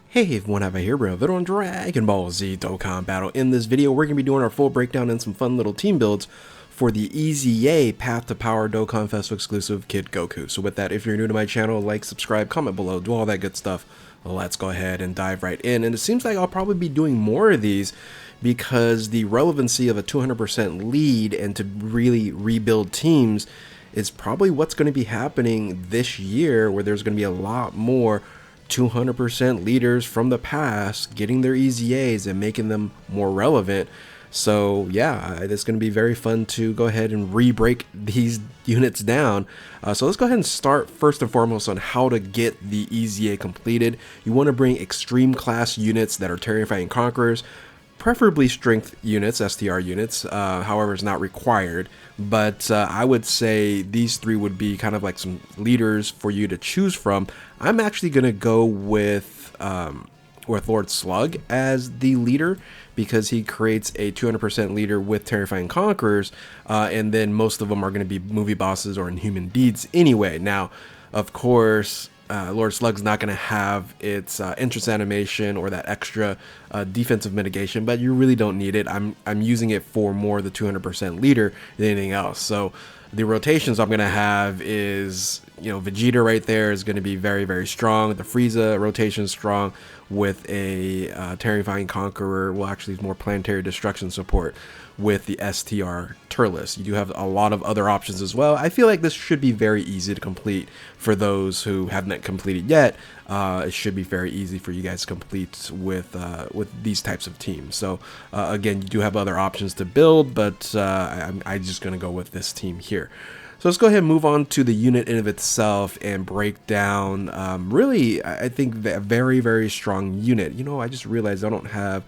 Hey everyone, have I here bring a video on Dragon Ball Z Dokkan Battle. In this video, we're going to be doing our full breakdown and some fun little team builds for the EZA Path to Power Dokkan Festival exclusive Kid Goku. So with that, if you're new to my channel, like, subscribe, comment below, do all that good stuff. Let's go ahead and dive right in. And it seems like I'll probably be doing more of these because the relevancy of a 200% lead and to really rebuild teams is probably what's going to be happening this year, where there's going to be a lot more 200% leaders from the past getting their EZAs and making them more relevant. So yeah, it's going to be very fun to go ahead and re-break these units down. So let's go ahead and start first and foremost on how to get the EZA completed. You want to bring extreme class units that are terrifying conquerors, preferably strength units, STR units, however it's not required, but I would say these three would be kind of like some leaders for you to choose from. I'm actually going to go with Lord Slug as the leader because he creates a 200% leader with terrifying conquerors, and then most of them are going to be movie bosses or inhuman deeds anyway. Now, of course, Lord Slug's not going to have its entrance animation or that extra defensive mitigation, but you really don't need it. I'm using it for more the 200% leader than anything else. So the rotations I'm going to have is, Vegeta right there is going to be very, very strong. The Frieza rotation is strong with a terrifying conqueror. Well, actually, it's more planetary destruction support with the STR Turles. You do have a lot of other options as well. I feel like this should be very easy to complete for those who haven't completed yet. It should be very easy for you guys to complete with these types of teams. So again, you do have other options to build, but I'm just going to go with this team here. So let's go ahead and move on to the unit in of itself and break down really, I think, a very, very strong unit. I just realized I don't have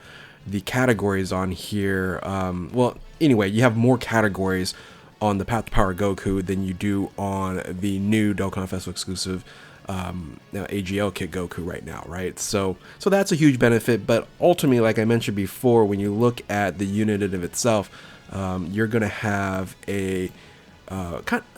the categories on here. Well, anyway, you have more categories on the Path to Power Goku than you do on the new Dokkan Festival exclusive AGL Kid Goku right now, right? So that's a huge benefit, but ultimately, like I mentioned before, when you look at the unit in of itself, you're going to have a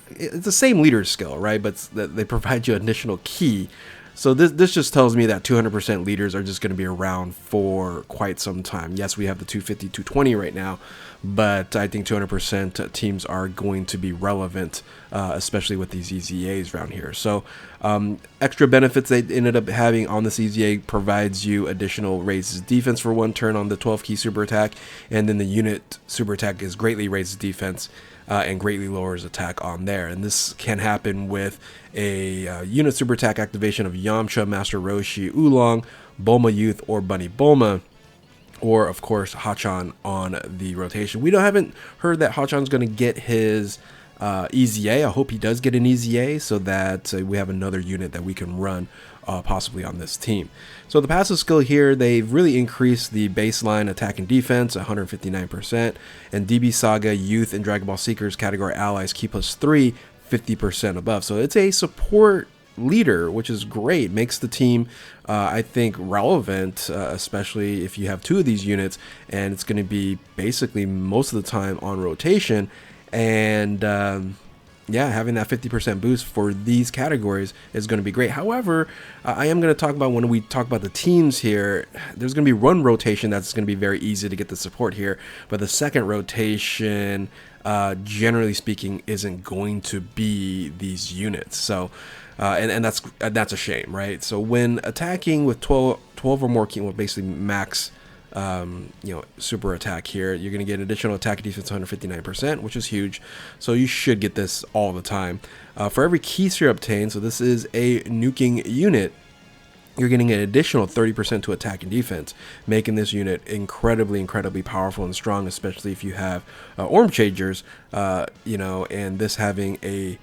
it's the same leader skill, right? But they provide you additional ki. So this just tells me that 200% leaders are just going to be around for quite some time. Yes, we have the 250, 220 right now, but I think 200% teams are going to be relevant, especially with these EZAs around here. So extra benefits they ended up having on this EZA provides you additional raises defense for 1 turn on the 12 key super attack, and then the unit super attack is greatly raises defense and greatly lowers attack on there. And this can happen with a unit super attack activation of Yamcha, Master Roshi, Oolong, Bulma Youth, or Bunny Bulma, or of course Hachan on the rotation. We haven't heard that Hachan's going to get his EZA. I hope he does get an EZA so that we have another unit that we can run possibly on this team. So the passive skill here, they've really increased the baseline attack and defense 159%, and DB Saga, Youth, and Dragon Ball Seekers category allies Ki +3 50% above. So it's a support leader, which is great. Makes the team I think relevant, especially if you have 2 of these units, and it's going to be basically most of the time on rotation. And yeah, having that 50% boost for these categories is going to be great. However, I am going to talk about, when we talk about the teams here, there's going to be one rotation that's going to be very easy to get the support here, but the second rotation, generally speaking, isn't going to be these units. So and that's a shame, right? So when attacking with 12 or more key, well, basically max super attack here, you're going to get additional attack defense 159%, which is huge. So you should get this all the time. For every key sphere obtained, so this is a nuking unit, you're getting an additional 30% to attack and defense, making this unit incredibly powerful and strong, especially if you have orb changers, and this having a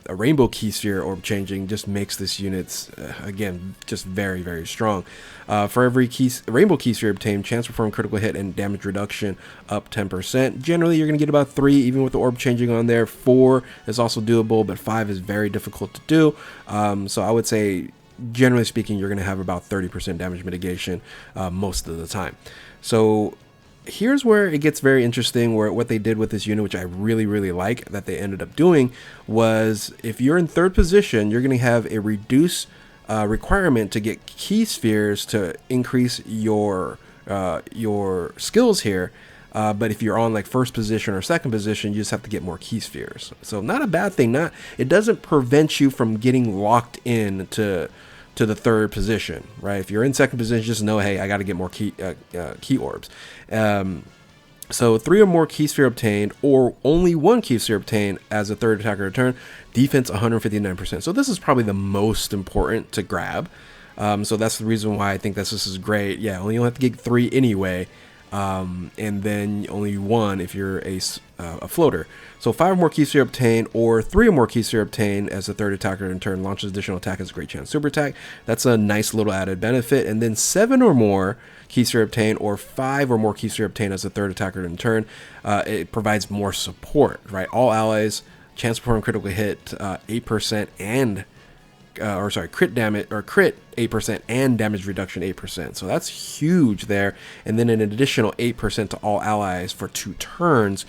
rainbow key sphere orb changing just makes this unit again just very strong. For every rainbow key sphere obtained, chance to perform critical hit and damage reduction up 10%. Generally, you're going to get about 3, even with the orb changing on there. 4 is also doable, but 5 is very difficult to do. So I would say, generally speaking, you're going to have about 30% damage mitigation most of the time. So here's where it gets very interesting, where what they did with this unit, which I really like that they ended up doing, was if you're in 3rd position, you're going to have a reduced requirement to get key spheres to increase your skills here. But if you're on like first position or second position, you just have to get more key spheres. So not a bad thing. It doesn't prevent you from getting locked in to the third position, right? If you're in second position, just know, hey, I got to get more key orbs. So 3 or more key sphere obtained, or only 1 key sphere obtained as a third attacker return. Defense 159%. So this is probably the most important to grab. So that's the reason why I think this is great. Yeah, only you have to get 3 anyway. And then only 1 if you're a floater. So 5 or more key sphere obtained, or 3 or more key sphere obtained as a third attacker in turn launches additional attack as a great chance super attack. That's a nice little added benefit. And then 7 or more key sphere obtained, or 5 or more key sphere obtained as a third attacker in turn. It provides more support, right? All allies, chance to perform critical hit 8% and crit damage, or crit 8% and damage reduction 8%. So that's huge there. And then an additional 8% to all allies for 2 turns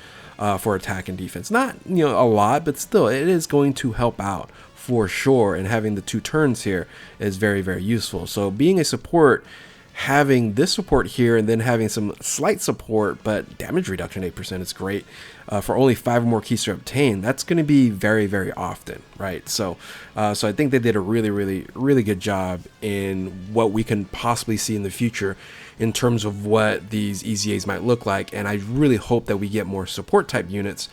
for attack and defense. Not, a lot, but still it is going to help out for sure. And having the 2 turns here is very, very useful. So being a support, having this support here and then having some slight support but damage reduction 8% is great. For only 5 or more key sphere obtained, that's going to be very, very often, right? So I think they did a really, really, really good job in what we can possibly see in the future in terms of what these EZAs might look like. And I really hope that we get more support type units,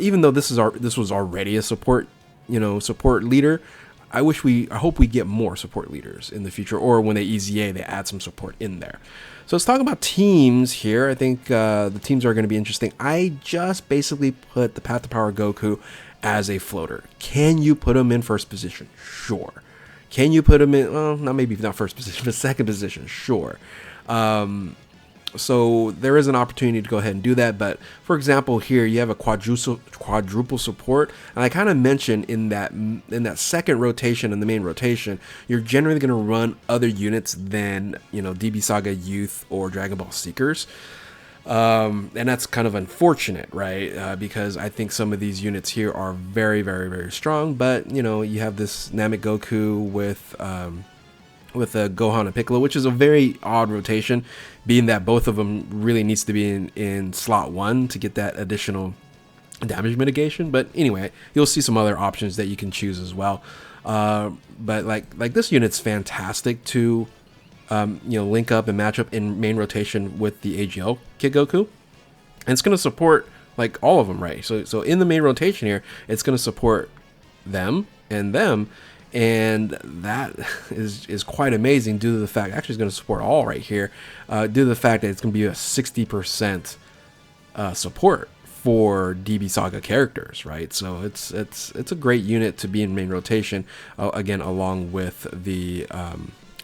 even though this was already a support leader. I hope we get more support leaders in the future, or when they EZA, they add some support in there. So let's talk about teams here. I think the teams are going to be interesting. I just basically put the Path to Power Goku as a floater. Can you put him in first position? Sure. Can you put him in, well, maybe not first position, but second position? Sure. So there is an opportunity to go ahead and do that. But for example, here you have a quadruple support, and I kind of mentioned in that second rotation, in the main rotation, you're generally going to run other units than DB Saga Youth or Dragon Ball Seekers. And that's kind of unfortunate, right? Because I think some of these units here are very, very, very strong. But you have this Namek Goku with Gohan and Piccolo, which is a very odd rotation, being that both of them really needs to be in slot 1 to get that additional damage mitigation. But anyway, you'll see some other options that you can choose as well. But like this unit's fantastic to link up and match up in main rotation with the AGL Kid Goku, and it's going to support like all of them, right? So in the main rotation here, it's going to support them and them. And that is quite amazing due to the fact, actually it's going to support all right here, due to the fact that it's going to be a 60% support for DB Saga characters, right? So it's a great unit to be in main rotation, again, along with the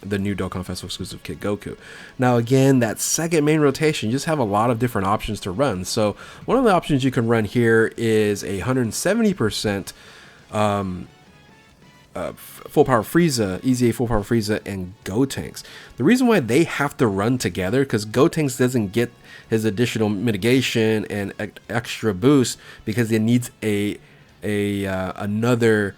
new Dokkan Festival exclusive Kid Goku. Now again, that second main rotation, you just have a lot of different options to run. So one of the options you can run here is a 170% Full Power Frieza, EZA Full Power Frieza, and Gotenks. The reason why they have to run together, because Gotenks doesn't get his additional mitigation and extra boost because it needs another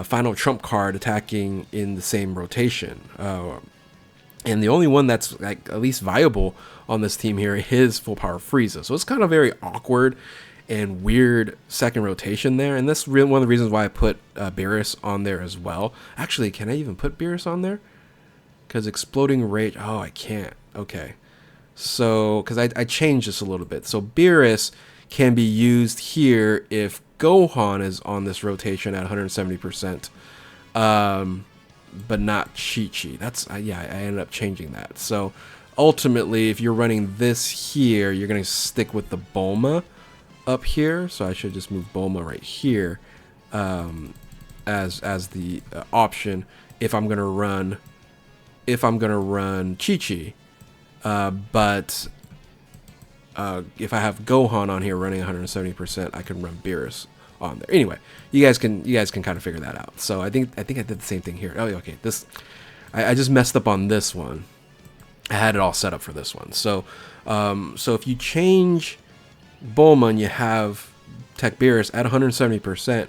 final trump card attacking in the same rotation. And the only one that's like at least viable on this team here is Full Power Frieza. So it's kind of very awkward and weird second rotation there, and that's really one of the reasons why I put Beerus on there as well. Actually, can I even put Beerus on there? Because Exploding Rage, oh, I can't. Okay, so because I changed this a little bit, so Beerus can be used here if Gohan is on this rotation at 170%, but not Chi-Chi. That's yeah, I ended up changing that. So ultimately, if you're running this here, you're gonna stick with the Bulma up here, so I should just move Bulma right here as the option if I'm gonna run Chi-Chi, but if I have Gohan on here running 170%, I can run Beerus on there. Anyway, you guys can kind of figure that out. So I think I did the same thing here. Oh, okay, I just messed up on this one. I had it all set up for this one. So so if you change Bulma and you have Tech Beerus at 170%,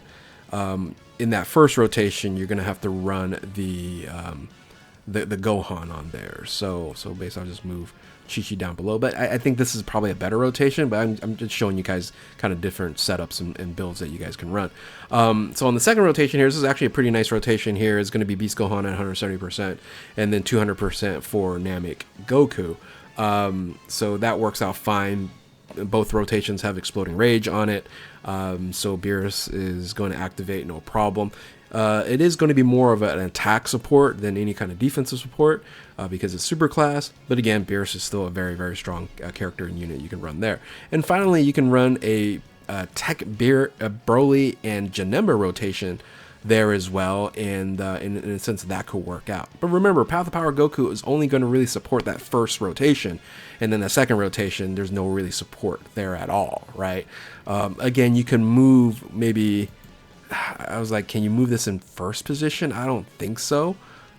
in that first rotation, you're gonna have to run the Gohan on there. So basically, I'll just move Chi-Chi down below. But I think this is probably a better rotation. But I'm just showing you guys kind of different setups and builds that you guys can run. So on the second rotation here, this is actually a pretty nice rotation here. It's going to be Beast Gohan at 170%, and then 200% for Namek Goku. So that works out fine. Both rotations have Exploding Rage on it, so Beerus is going to activate no problem. It is going to be more of an attack support than any kind of defensive support because it's super class, but again, Beerus is still a very, very strong character and unit you can run there. And finally, you can run a Tech Broly and Janemba rotation there as well, and in a sense that could work out. But remember, Path of Power Goku is only going to really support that first rotation, and then the second rotation there's no really support there at all, right? Again, you can move, maybe I was like, can you move this in first position? I don't think so.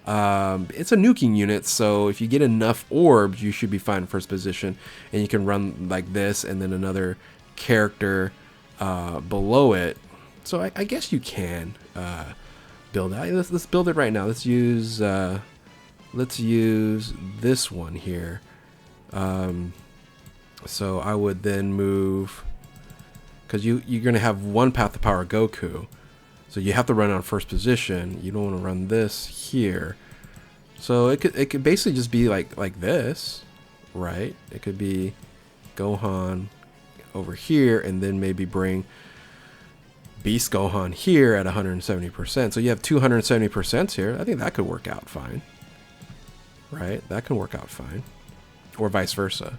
It's a nuking unit, so if you get enough orbs you should be fine in first position, and you can run like this and then another character below it. So I guess you can build that. Let's build it right now. Let's use this one here. So I would then move, because you're gonna have one Path of Power Goku, so you have to run on first position. You don't want to run this here. So it could basically just be like this, right? It could be Gohan over here, and then maybe bring Beast Gohan here at 170%. So you have 270% here. I think that could work out fine, right? That can work out fine, or vice versa,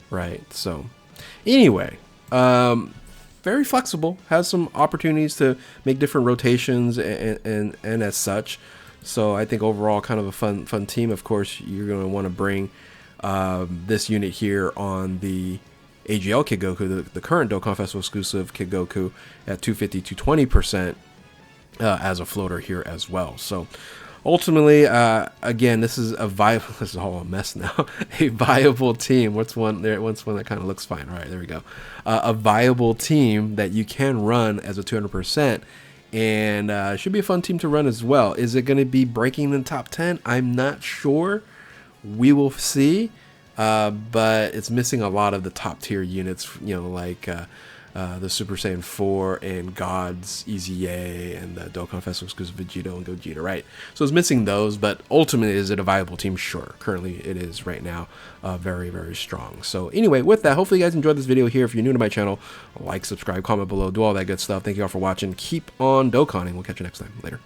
right? So anyway, very flexible, has some opportunities to make different rotations and as such. So I think overall kind of a fun team. Of course, you're going to want to bring this unit here on the AGL Kid Goku, the current Dokkan Festival exclusive Kid Goku, at 250 to 20% as a floater here as well. So ultimately, again, this is a viable, this is all a mess now, a viable team. What's one there? What's one that kind of looks fine? All right, there we go. A viable team that you can run as a 200%, and should be a fun team to run as well. Is it going to be breaking the top 10? I'm not sure. We will see. But it's missing a lot of the top tier units, you know, like the Super Saiyan 4 and God's EZA and the Dokkan Festival exclusive Vegeta and Gogeta, right? So it's missing those, but ultimately, is it a viable team? Sure. Currently, it is right now very, very strong. So anyway, with that, hopefully you guys enjoyed this video here. If you're new to my channel, like, subscribe, comment below, do all that good stuff. Thank you all for watching. Keep on Dokkaning. We'll catch you next time. Later.